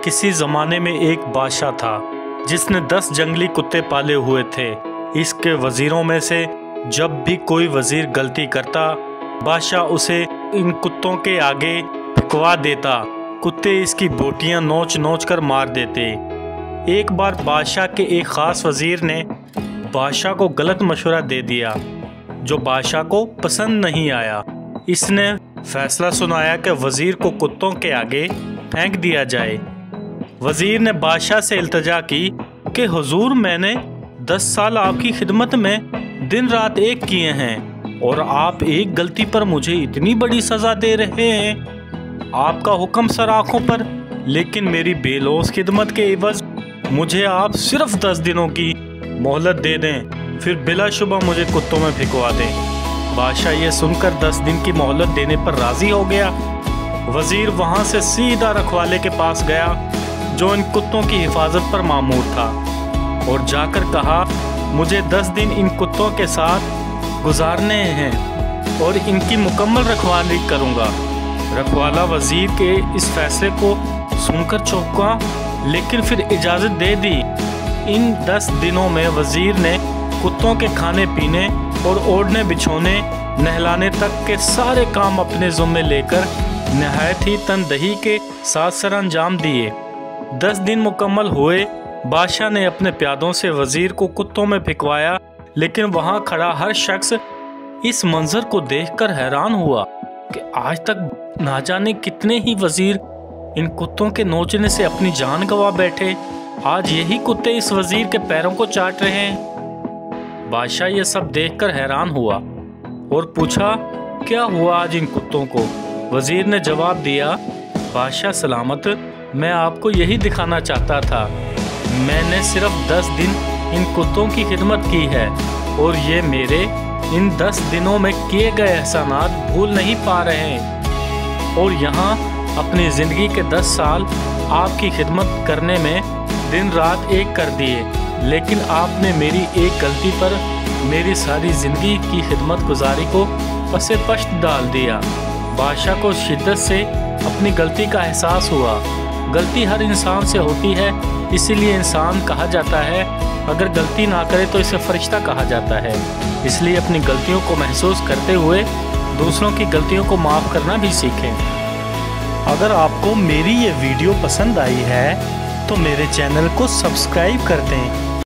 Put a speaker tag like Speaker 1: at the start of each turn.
Speaker 1: किसी ज़माने में एक बादशाह था जिसने 10 जंगली कुत्ते पाले हुए थे। इसके वज़ीरों में से जब भी कोई वज़ीर गलती करता, बादशाह उसे इन कुत्तों के आगे फेंकवा देता। कुत्ते इसकी बोटियां नोच नोच कर मार देते। एक बार बादशाह के एक ख़ास वज़ीर ने बादशाह को गलत मशवरा दे दिया जो बादशाह को पसंद नहीं आया। इसने फैसला सुनाया कि वज़ीर को कुत्तों के आगे फेंक दिया जाए। वज़ीर ने बादशाह से इल्तिजा की कि हुजूर, मैंने 10 साल आपकी खिदमत में दिन रात एक किए हैं और आप एक गलती पर मुझे इतनी बड़ी सज़ा दे रहे हैं। आपका हुक्म सर आँखों पर, लेकिन मेरी बेलौस खिदमत के एवज़ मुझे आप सिर्फ 10 दिनों की मोहलत दे दें, फिर बिलाशुबा मुझे कुत्तों में भिगवा दें। बादशाह ये सुनकर 10 दिन की मोहलत देने पर राज़ी हो गया। वज़ीर वहाँ से सीधा रखवाले के पास गया जो इन कुत्तों की हिफाजत पर मामूर था और जाकर कहा, मुझे 10 दिन इन कुत्तों के साथ गुजारने हैं और इनकी मुकम्मल रखवाली करूँगा। रखवाला वज़ीर के इस फैसले को सुनकर चौंका, लेकिन फिर इजाज़त दे दी। इन 10 दिनों में वज़ीर ने कुत्तों के खाने पीने और ओढ़ने बिछोने नहलाने तक के सारे काम अपने ज़िम्मे लेकर नहायत ही तनदही के साथ सर अंजाम दिए। 10 दिन मुकम्मल हुए। बादशाह ने अपने प्यादों से वज़ीर को कुत्तों में फेंकवाया, लेकिन वहाँ खड़ा हर शख्स इस मंजर को देखकर हैरान हुआ कि आज तक ना जाने कितने ही वज़ीर इन कुत्तों के नोचने से अपनी जान गंवा बैठे। आज यही कुत्ते इस वज़ीर के पैरों को चाट रहे हैं। बादशाह ये सब देखकर हैरान हुआ और पूछा, क्या हुआ आज इन कुत्तों को? वज़ीर ने जवाब दिया, बादशाह सलामत, मैं आपको यही दिखाना चाहता था। मैंने सिर्फ 10 दिन इन कुत्तों की खिदमत की है और ये मेरे इन 10 दिनों में किए गए एहसानात भूल नहीं पा रहे हैं और यहाँ अपनी ज़िंदगी के 10 साल आपकी खिदमत करने में दिन रात एक कर दिए, लेकिन आपने मेरी एक गलती पर मेरी सारी ज़िंदगी की खिदमत गुजारी को पसे पश्त डाल दिया। बादशाह को शिद्दत से अपनी गलती का एहसास हुआ। गलती हर इंसान से होती है, इसीलिए इंसान कहा जाता है। अगर गलती ना करे तो इसे फरिश्ता कहा जाता है। इसलिए अपनी गलतियों को महसूस करते हुए दूसरों की गलतियों को माफ़ करना भी सीखें। अगर आपको मेरी ये वीडियो पसंद आई है तो मेरे चैनल को सब्सक्राइब कर दें